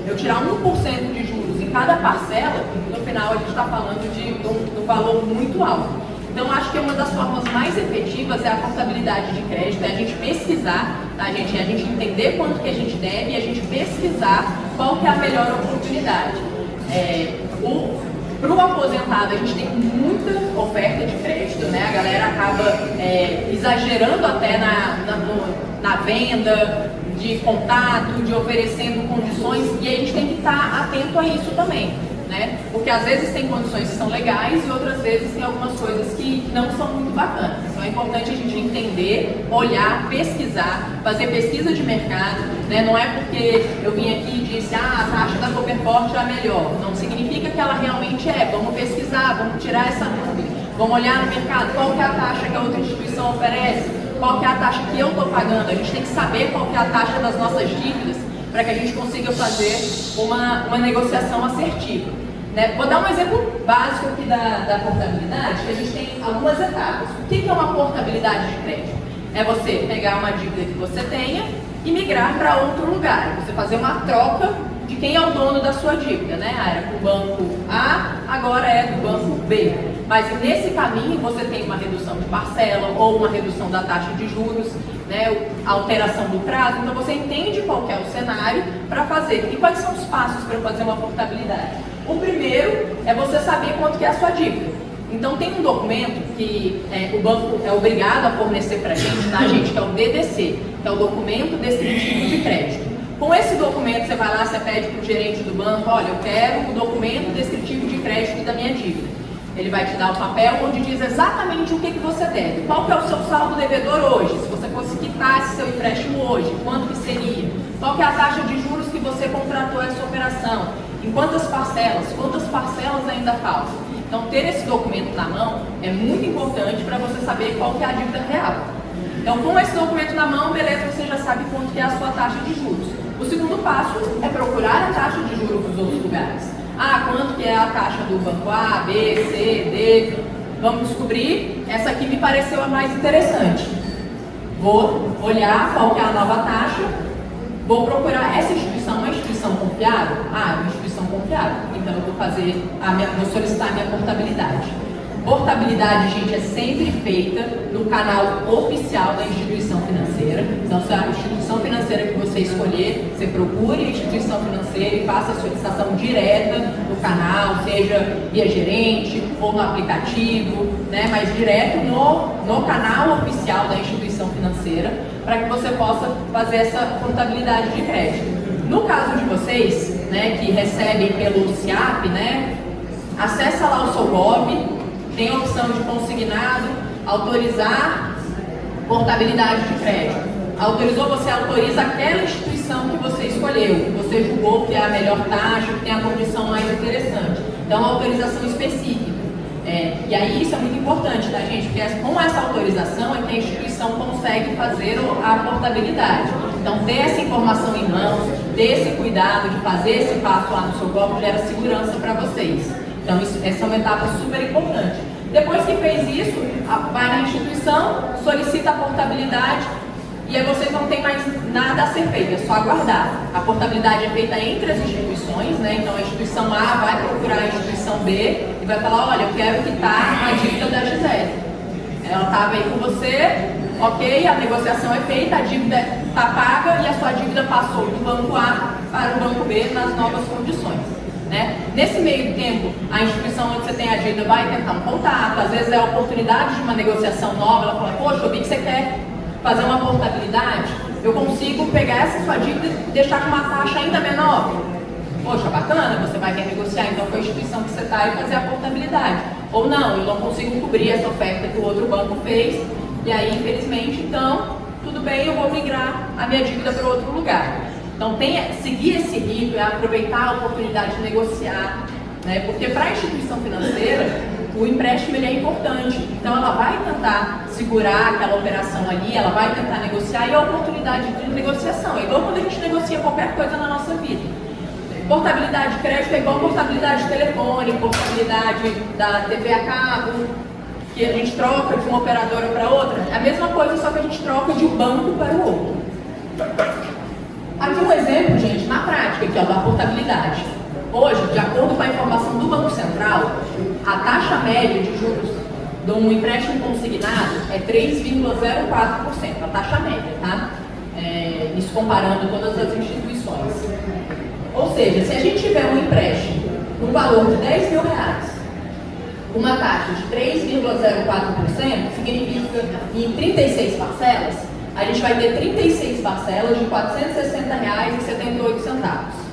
Eu tirar 1% de juros em cada parcela, no final a gente está falando de um valor muito alto. Então acho que uma das formas mais efetivas é a portabilidade de crédito, é a gente pesquisar, tá, gente? É a gente entender quanto que a gente deve e a gente pesquisar qual que é a melhor oportunidade. Para o aposentado, a gente tem muita oferta de crédito, né? A galera acaba exagerando até na venda, de contato, de oferecendo condições, e a gente tem que estar atento a isso também, né? Porque às vezes tem condições que são legais e outras vezes tem algumas coisas que não são muito bacanas. Então é importante a gente entender, olhar, pesquisar, fazer pesquisa de mercado, né? Não é porque eu vim aqui e disse, a taxa da Cooperport é a melhor. Não significa que ela realmente é. Vamos pesquisar, vamos tirar essa dúvida. Vamos olhar no mercado, qual que é a taxa que a outra instituição oferece, qual que é a taxa que eu estou pagando. A gente tem que saber qual que é a taxa das nossas dívidas para que a gente consiga fazer uma negociação assertiva. Né? Vou dar um exemplo básico aqui da portabilidade, que a gente tem algumas etapas. O que é uma portabilidade de crédito? É você pegar uma dívida que você tenha e migrar para outro lugar. Você fazer uma troca de quem é o dono da sua dívida, né? Era do banco A, agora é do banco B. Mas nesse caminho você tem uma redução de parcela ou uma redução da taxa de juros, né? Alteração do prazo. Então você entende qual que é o cenário para fazer. E quais são os passos para fazer uma portabilidade? O primeiro é você saber quanto que é a sua dívida. Então tem um documento que o banco é obrigado a fornecer para a gente, tá, gente? Que é o DDC, que é o documento descritivo de crédito. Com esse documento, você vai lá, você pede para o gerente do banco, olha, eu quero o documento descritivo de crédito da minha dívida. Ele vai te dar o papel onde diz exatamente o que você deve. Qual que é o seu saldo devedor hoje? Se você fosse quitar esse seu empréstimo hoje, quanto que seria? Qual que é a taxa de juros que você contratou essa operação? Em quantas parcelas ainda faltam? Então, ter esse documento na mão é muito importante para você saber qual que é a dívida real. Então, com esse documento na mão, beleza, você já sabe quanto que é a sua taxa de juros. O segundo passo é procurar a taxa de juros dos outros lugares. Ah, quanto que é a taxa do banco A, B, C, D? Vamos descobrir. Essa aqui me pareceu a mais interessante. Vou olhar qual que é a nova taxa. Vou procurar essa instituição, uma instituição confiável? Ah, uma instituição confiável. Então eu vou solicitar a minha portabilidade. Portabilidade, gente, é sempre feita no canal oficial da instituição financeira. Então, se a instituição financeira que você escolher, você procure a instituição financeira e faça a solicitação direta no canal, seja via gerente ou no aplicativo, né? Mas direto no canal oficial da instituição financeira, para que você possa fazer essa portabilidade de crédito. No caso de vocês, né, que recebem pelo SIAP, né, acessa lá o seu GOV. Tem a opção de consignado, autorizar portabilidade de crédito. Autorizou, você autoriza aquela instituição que você escolheu, que você julgou que é a melhor taxa, que tem a condição mais interessante. Então, uma autorização específica. E aí isso é muito importante, tá, gente? Porque com essa autorização é que a instituição consegue fazer a portabilidade. Então, ter essa informação em mãos, ter esse cuidado de fazer esse passo lá no seu golpe gera segurança para vocês. Então, essa é uma etapa super importante. Depois que fez isso, vai na instituição, solicita a portabilidade e aí vocês não tem mais nada a ser feito, é só aguardar. A portabilidade é feita entre as instituições, né? Então, a instituição A vai procurar a instituição B e vai falar, olha, eu quero quitar a dívida da Gisele. Ela estava aí com você, ok, a negociação é feita, a dívida está paga e a sua dívida passou do banco A para o banco B nas novas condições. Né? Nesse meio tempo, a instituição onde você tem a dívida vai tentar um contato, às vezes é a oportunidade de uma negociação nova, ela fala, poxa, eu vi que você quer fazer uma portabilidade, eu consigo pegar essa sua dívida e deixar com uma taxa ainda menor. Poxa, bacana, você vai renegociar então com a instituição que você está e fazer a portabilidade. Ou não, eu não consigo cobrir essa oferta que o outro banco fez, e aí, infelizmente, então, tudo bem, eu vou migrar a minha dívida para outro lugar. Então, seguir esse rito, aproveitar a oportunidade de negociar, né? Porque para a instituição financeira, o empréstimo ele é importante. Então, ela vai tentar segurar aquela operação ali, ela vai tentar negociar e a oportunidade de negociação. É igual quando a gente negocia qualquer coisa na nossa vida. Portabilidade de crédito é igual portabilidade de telefone, portabilidade da TV a cabo, que a gente troca de uma operadora para outra. É a mesma coisa, só que a gente troca de um banco para o outro. Aqui um exemplo, gente, na prática aqui, ó, da portabilidade. Hoje, de acordo com a informação do Banco Central, a taxa média de juros de um empréstimo consignado é 3,04%, a taxa média, tá? Isso comparando todas as instituições. Ou seja, se a gente tiver um empréstimo no valor de R$10 mil, uma taxa de 3,04%, significa que em 36 parcelas, a gente vai ter 36 parcelas de R$ 460,78.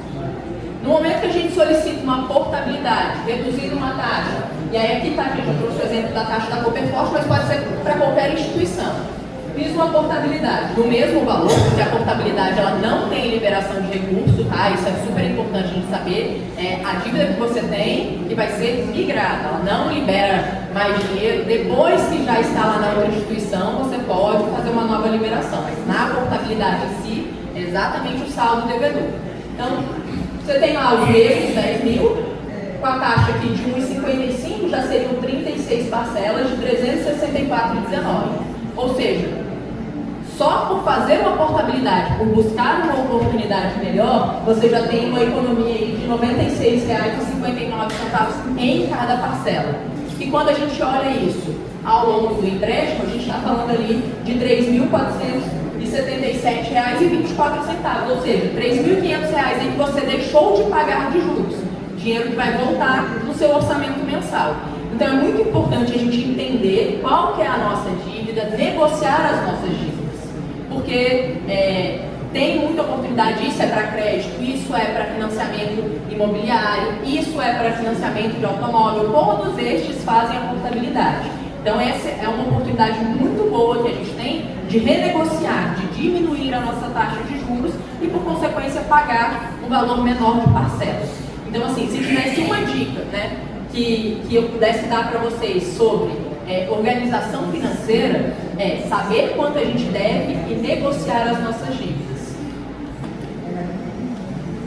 No momento que a gente solicita uma portabilidade, reduzindo uma taxa, e aí aqui está, gente, eu trouxe o exemplo da taxa da Cooperforte, mas pode ser para qualquer instituição. Fiz uma portabilidade do mesmo valor, porque a portabilidade ela não tem liberação de recurso, tá? Isso é super importante a gente saber. A dívida que você tem que vai ser migrada, ela não libera mais dinheiro. Depois que já está lá na outra instituição, você pode fazer uma nova liberação. Mas na portabilidade em si, é exatamente o saldo devedor. Então, você tem lá os mesmos 10 mil, com a taxa aqui de 1,55, já seriam 36 parcelas de 364,19. Ou seja, Só por fazer uma portabilidade, por buscar uma oportunidade melhor, você já tem uma economia aí de R$ 96,59 em cada parcela. E quando a gente olha isso ao longo do empréstimo, a gente está falando ali de R$ 3.477,24, ou seja, R$ 3.500 aí que você deixou de pagar de juros. Dinheiro que vai voltar no seu orçamento mensal. Então é muito importante a gente entender qual que é a nossa dívida, negociar as nossas dívidas. Porque tem muita oportunidade, isso é para crédito, isso é para financiamento imobiliário, isso é para financiamento de automóvel, todos estes fazem a portabilidade. Então essa é uma oportunidade muito boa que a gente tem de renegociar, de diminuir a nossa taxa de juros e por consequência pagar um valor menor de parcelas. Então assim, se tivesse uma dica, né, que eu pudesse dar para vocês sobre organização financeira, é saber quanto a gente deve e negociar as nossas dívidas.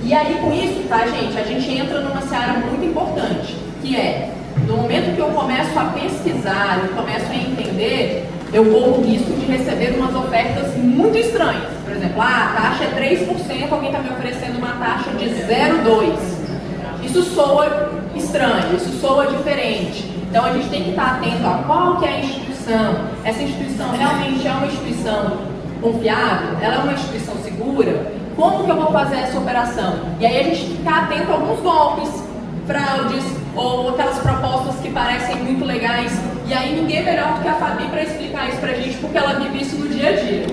E aí com isso, tá, gente, a gente entra numa seara muito importante, que é, no momento que eu começo a pesquisar, eu começo a entender, eu corro o risco de receber umas ofertas muito estranhas. Por exemplo, a taxa é 3%, alguém está me oferecendo uma taxa de 0,2%. Isso soa estranho, isso soa diferente. Então a gente tem que estar atento a qual que é a instituição. Essa instituição realmente é uma instituição confiável? Ela é uma instituição segura? Como que eu vou fazer essa operação? E aí a gente ficar atento a alguns golpes, fraudes ou aquelas propostas que parecem muito legais. E aí ninguém melhor do que a Fabi para explicar isso pra gente, porque ela vive isso no dia a dia.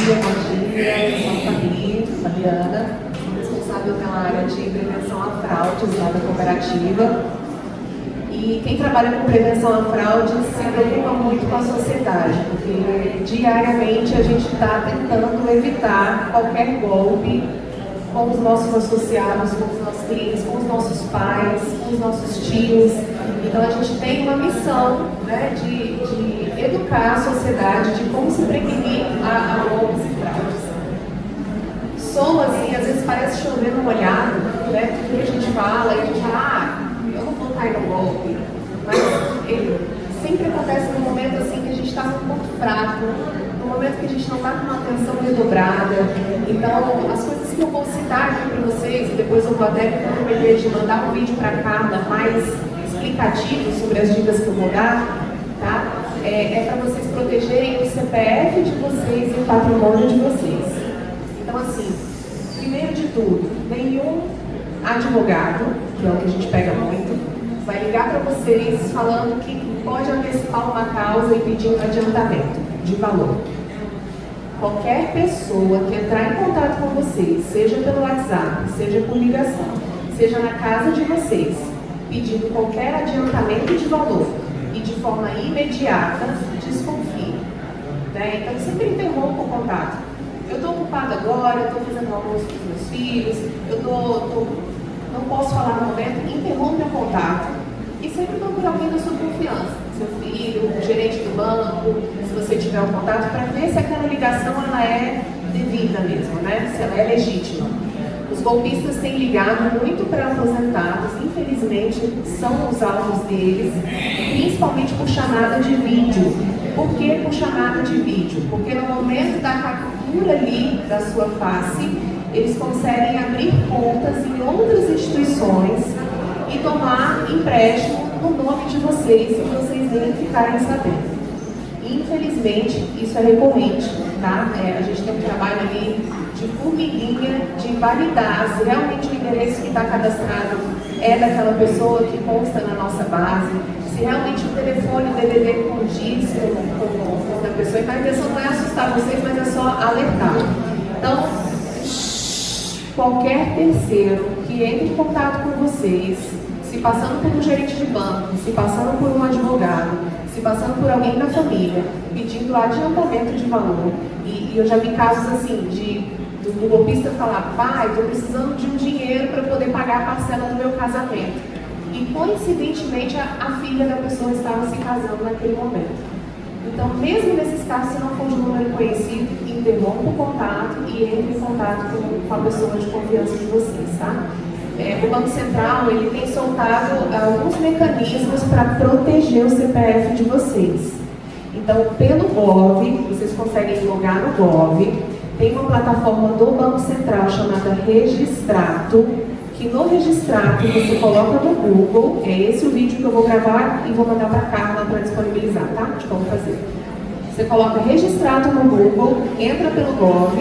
Bom dia, eu sou a Fabiana, responsável pela área de prevenção a fraudes lá da cooperativa. E quem trabalha com prevenção a fraudes se preocupa muito com a sociedade, porque diariamente a gente está tentando evitar qualquer golpe com os nossos associados, com os nossos clientes, com os nossos pais, com os nossos tios. Então a gente tem uma missão, né, de educar a sociedade de como se prevenir a golpes e fraudes. Soa assim, às vezes parece chover no molhado, né? Porque a gente fala, e a gente fala, eu não vou cair no golpe. Mas ele sempre acontece no momento assim que a gente está um pouco fraco, no momento que a gente não está com uma atenção redobrada. Então, as coisas que eu vou citar aqui para vocês, e depois eu vou até me comprometer de mandar um vídeo para a Carla mais explicativo sobre as dicas que eu vou dar, tá? É para vocês protegerem o CPF de vocês e o patrimônio de vocês. Então, assim, primeiro de tudo, nenhum advogado, que é o que a gente pega muito, vai ligar para vocês falando que pode antecipar uma causa e pedir um adiantamento de valor. Qualquer pessoa que entrar em contato com vocês, seja pelo WhatsApp, seja por ligação, seja na casa de vocês, pedindo qualquer adiantamento de valor e de forma imediata, desconfie. Né? Então, sempre interrompa o contato. Eu estou ocupada agora, eu estou fazendo almoço com os meus filhos, não posso falar no momento, interrompa o contato e sempre procure alguém da sua confiança, seu filho, o gerente do banco, se você tiver um contato, para ver se aquela ligação ela é devida mesmo, né? Se ela é legítima. Os golpistas têm ligado muito para aposentados, infelizmente são os alvos deles, principalmente por chamada de vídeo. Por que por chamada de vídeo? Porque no momento da captura ali da sua face, eles conseguem abrir contas em outras instituições e tomar empréstimo no nome de vocês, se vocês nem ficarem sabendo. Infelizmente, isso é recorrente, tá? A gente tem um trabalho ali de formiguinha, de validar se realmente o endereço que está cadastrado é daquela pessoa que consta na nossa base, se realmente o telefone, o DDD condiz com a pessoa. Então a intenção não é assustar vocês, mas é só alertar. Então, qualquer terceiro que entre em contato com vocês, se passando por um gerente de banco, se passando por um advogado, se passando por alguém da família, pedindo adiantamento de valor, e eu já vi casos assim, do golpista falar, pai, estou precisando de um dinheiro para poder pagar a parcela do meu casamento. E coincidentemente a filha da pessoa estava se casando naquele momento. Então, mesmo nesses casos, se não for de número conhecido, interrompa o contato e entre em contato com a pessoa de confiança de vocês, tá? o Banco Central ele tem soltado alguns mecanismos para proteger o CPF de vocês. Então, pelo Gov, vocês conseguem logar no Gov, tem uma plataforma do Banco Central chamada Registrato, que no Registrato você coloca no Google, é esse o vídeo que eu vou gravar e vou mandar para a Carla para disponibilizar, tá? De como fazer. Você coloca Registrato no Google, entra pelo Gov,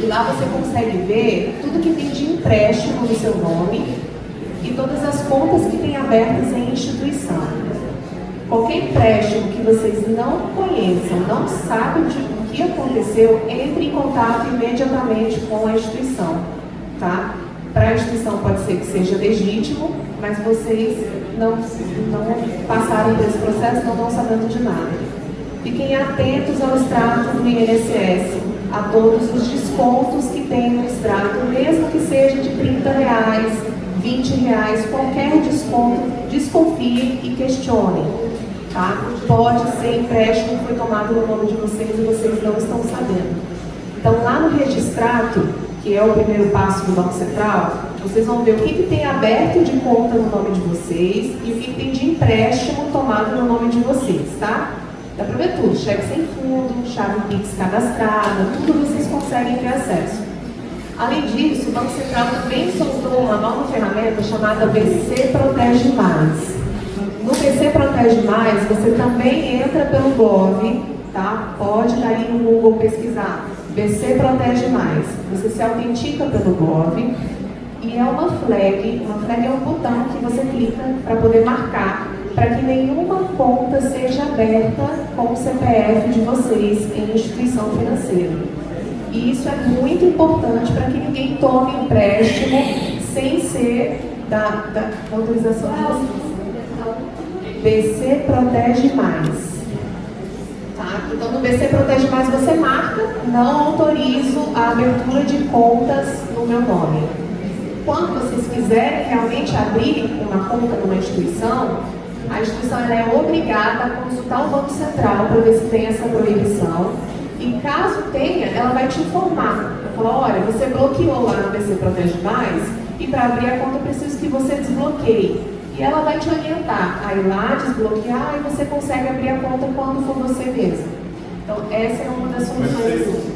e lá você consegue ver tudo que tem de empréstimo no seu nome e todas as contas que tem abertas em instituição. Qualquer empréstimo que vocês não conheçam, não sabem o que aconteceu, entre em contato imediatamente com a instituição, tá? Para a instituição pode ser que seja legítimo, mas vocês não passaram por esse processo, não estão sabendo de nada. Fiquem atentos ao extrato do INSS, a todos os descontos que tem no extrato, mesmo que seja de R$30, R$20, qualquer desconto, desconfiem e questionem. Tá? Pode ser empréstimo que foi tomado no nome de vocês e vocês não estão sabendo. Então, lá no Registrato, que é o primeiro passo do Banco Central, vocês vão ver o que tem aberto de conta no nome de vocês e o que tem de empréstimo tomado no nome de vocês, tá? Dá para ver tudo, cheque sem fundo, chave Pix cadastrada, tudo vocês conseguem ter acesso. Além disso, o Banco Central também soltou uma nova ferramenta chamada BC Protege Mais. No BC Protege Mais, você também entra pelo Gov, tá? Pode ir ali no Google pesquisar BC Protege Mais. Você se autentica pelo Gov e é uma flag é um botão que você clica para poder marcar para que nenhuma conta seja aberta com o CPF de vocês em instituição financeira. E isso é muito importante para que ninguém tome empréstimo sem ser da autorização de vocês. BC Protege Mais. Tá? Então, no BC Protege Mais você marca, não autorizo a abertura de contas no meu nome. Quando vocês quiserem realmente abrir uma conta numa instituição, a instituição ela é obrigada a consultar o Banco Central para ver se tem essa proibição. E caso tenha, ela vai te informar. Vai falar, olha, você bloqueou lá no BC Protege Mais e para abrir a conta eu preciso que você desbloqueie. E ela vai te orientar a ir lá, desbloquear e você consegue abrir a conta quando for você mesmo. Então, essa é uma das soluções.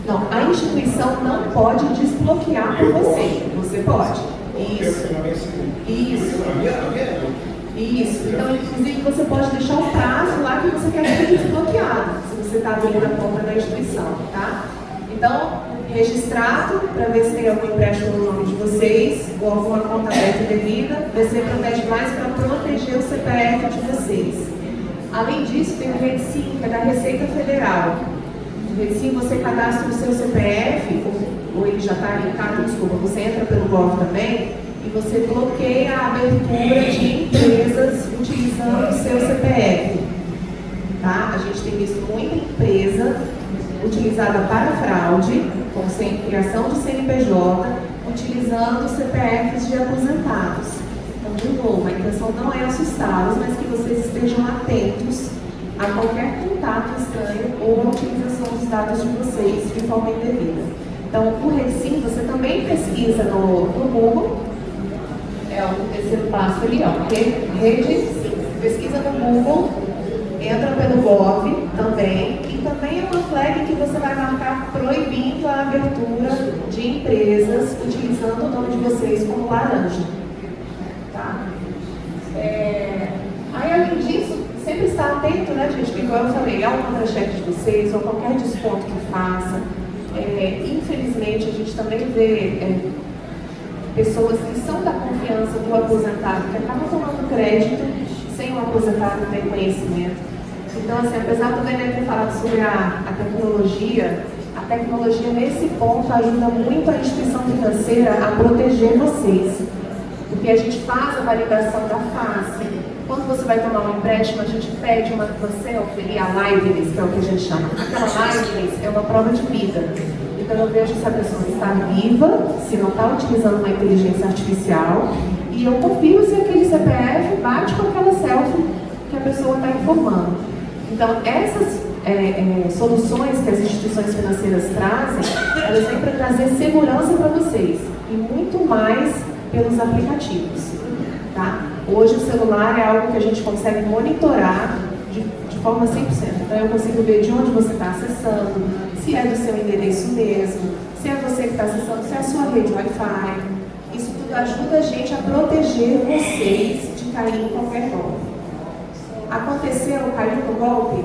Não, a instituição não pode desbloquear por você. Você pode. Isso. Então, inclusive, você pode deixar um prazo lá que você quer ser desbloqueado, se você está abrindo a conta da instituição, tá? Então, Registrato, para ver se tem algum empréstimo no nome de vocês, ou alguma conta aberta e devida, BC Protege Mais para proteger o CPF de vocês. Além disso, tem o REDSIM, que é da Receita Federal. No REDSIM você cadastra o seu CPF, ou ele já está linkado, desculpa, você entra pelo Gov também, e você bloqueia a abertura de empresas utilizando o seu CPF. Tá? A gente tem visto muita empresa utilizada para fraude, com criação de CNPJ, utilizando CPFs de aposentados. Então, de novo, a intenção não é assustá-los, mas que vocês estejam atentos a qualquer contato estranho ou a utilização dos dados de vocês de forma indevida. Então, o REDSIM, você também pesquisa no Google, é o terceiro passo ali, ó, REDSIM, pesquisa no Google, entra pelo Gov também, e também é uma flag que você vai marcar proibindo a abertura de empresas utilizando o nome de vocês como laranja. Tá? Aí, além disso, sempre estar atento, né, gente? Porque, igual eu falei, ao contra-cheque de vocês ou qualquer desconto que faça. Infelizmente, a gente também vê pessoas que são da confiança do aposentado, que acabam tomando crédito sem o aposentado ter conhecimento. Então, assim, apesar do Daniel ter falado sobre a tecnologia nesse ponto ajuda muito a instituição financeira a proteger vocês. Porque a gente faz a validação da face. Quando você vai tomar um empréstimo, a gente pede uma selfie, a liveness, que é o que a gente chama. Aquela liveness é uma prova de vida. Então eu vejo se a pessoa está viva, se não está utilizando uma inteligência artificial, e eu confiro se aquele CPF bate com aquela pessoa está informando. Então, essas soluções que as instituições financeiras trazem, elas vêm para trazer segurança para vocês, e muito mais pelos aplicativos. Tá? Hoje o celular é algo que a gente consegue monitorar de forma 100%. Então eu consigo ver de onde você está acessando, se é do seu endereço mesmo, se é você que está acessando, se é a sua rede Wi-Fi. Isso tudo ajuda a gente a proteger vocês de cair em qualquer golpe. Aconteceu, caiu no golpe,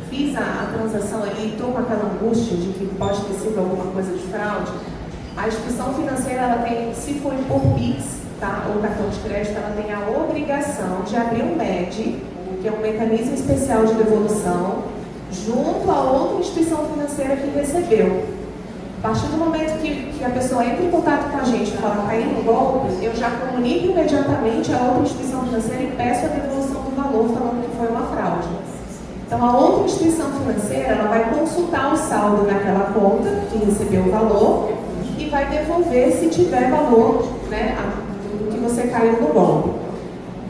fiz a transação ali, estou com aquela angústia de que pode ter sido alguma coisa de fraude. A instituição financeira, ela tem, se for por Pix, tá, ou cartão de crédito, ela tem a obrigação de abrir um MED, que é um mecanismo especial de devolução, junto a outra instituição financeira que recebeu. A partir do momento que a pessoa entra em contato com a gente e fala caiu no golpe, eu já comunico imediatamente a outra instituição financeira e peço a devolução do valor, falando que foi uma fraude. Então, a outra instituição financeira, ela vai consultar o saldo naquela conta que recebeu o valor e vai devolver se tiver valor, né, do que você caiu no golpe.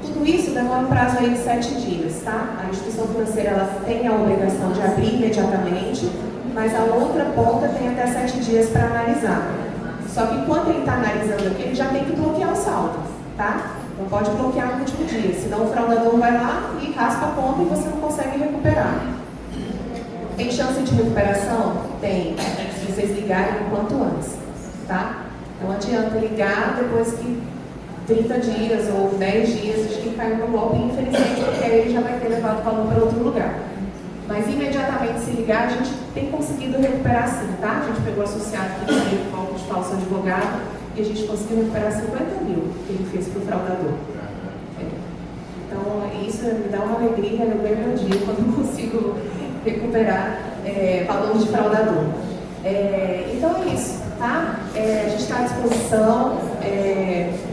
Tudo isso demora um prazo aí de 7 dias, tá? A instituição financeira, ela tem a obrigação de abrir imediatamente, mas a outra ponta tem até 7 dias para analisar. Só que enquanto ele está analisando aqui, ele já tem que bloquear o saldo, tá? Não pode bloquear no último dia, senão o fraudador vai lá e raspa a conta e você não consegue recuperar. Tem chance de recuperação? Tem, se vocês ligarem o quanto antes, tá? Não adianta ligar depois que 30 dias ou 10 dias de que caiu no golpe, infelizmente, porque aí ele já vai ter levado o valor para outro lugar. Mas imediatamente se ligar, a gente tem conseguido recuperar sim, tá? A gente pegou associado que tinha um golpe de falso advogado e a gente conseguiu recuperar 50 mil que ele fez para o fraudador. Então, isso me dá uma alegria no meu dia quando eu consigo recuperar valor de fraudador. Então é isso, tá? A gente está à disposição,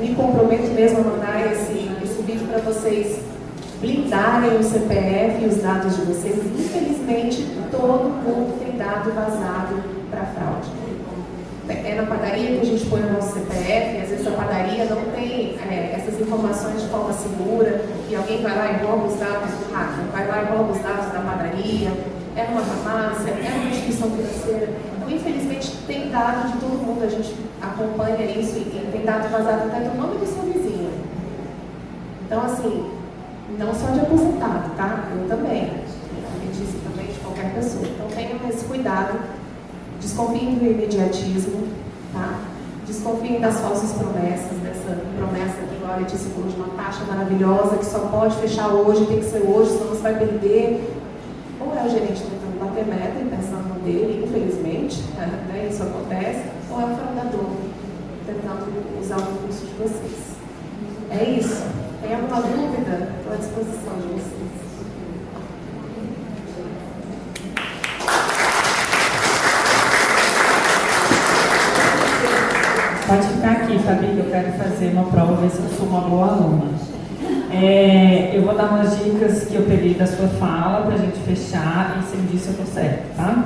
me comprometo mesmo a mandar esse vídeo para vocês blindarem o CPF e os dados de vocês. Infelizmente, todo mundo tem dado vazado para fraude. É na padaria que a gente põe o nosso CPF, às vezes a padaria não tem essas informações de forma segura, e alguém vai lá e rouba os dados do hacker, vai lá e rouba os dados da padaria, é numa farmácia, é numa instituição financeira. Então, infelizmente, tem dado de todo mundo, a gente acompanha isso e tem dado vazado até do nome do seu vizinho. Então, assim, não só de aposentado, tá? Eu também. Eu disse também de qualquer pessoa. Então, tenham esse cuidado. Desconfiem do imediatismo, tá? Desconfiem das falsas promessas, dessa promessa que igual a Letícia falou de uma taxa maravilhosa que só pode fechar hoje, tem que ser hoje, senão você vai perder. Ou é o gerente tentando bater meta e pensando dele, infelizmente, né? Isso acontece, ou é o fraudador tentando usar o recurso de vocês. É isso. Tem alguma dúvida? Estou à disposição de vocês. Pode ficar aqui, Fabi, que eu quero fazer uma prova, ver se eu sou uma boa aluna. Eu vou dar umas dicas que eu peguei da sua fala para a gente fechar e, sem disso, eu estou certo, tá?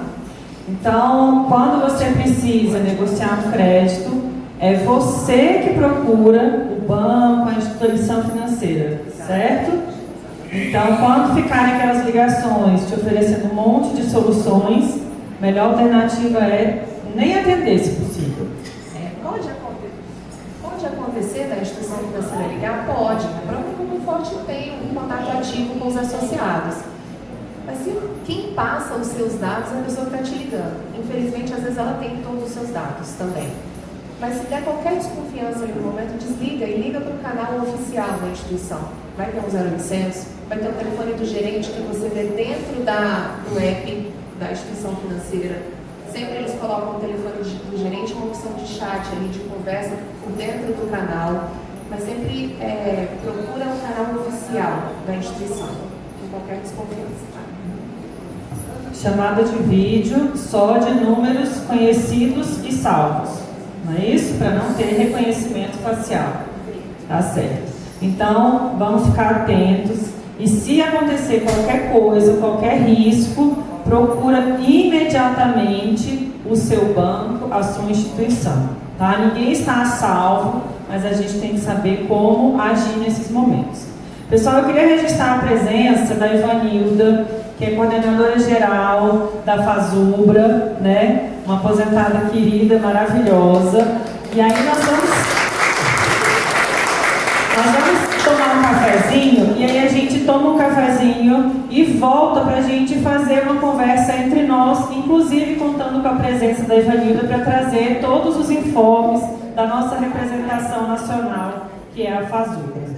Então, quando você precisa negociar um crédito, é você que procura o banco, a instituição financeira, certo? Então, quando ficarem aquelas ligações te oferecendo um monte de soluções, a melhor alternativa é nem atender, se possível. Pode acontecer da instituição financeira ligar? Pode. A própria Google Forte tem um contato ativo com os associados. Mas se quem passa os seus dados é a pessoa que está te ligando. Infelizmente, às vezes ela tem todos os seus dados também. Mas se der qualquer desconfiança ali no momento, desliga e liga para o canal oficial da instituição. Vai ter um 0800, vai ter o telefone do gerente que você vê dentro do app da instituição financeira. Sempre eles colocam o telefone do gerente, uma opção de chat ali, de conversa por dentro do canal, mas sempre procura o canal oficial da instituição, com qualquer desconfiança. Tá? Chamada de vídeo só de números conhecidos e salvos. Não é isso? Para não ter reconhecimento facial. Tá certo. Então, vamos ficar atentos. E se acontecer qualquer coisa, qualquer risco, procura imediatamente o seu banco, a sua instituição. Tá? Ninguém está a salvo, mas a gente tem que saber como agir nesses momentos. Pessoal, eu queria registrar a presença da Ivanilda, que é coordenadora geral da Fazubra, né? Uma aposentada querida, maravilhosa. E aí nós vamos tomar um cafezinho, e aí a gente toma um cafezinho e volta para a gente fazer uma conversa entre nós, inclusive contando com a presença da Ivanilda para trazer todos os informes da nossa representação nacional, que é a Fazubra.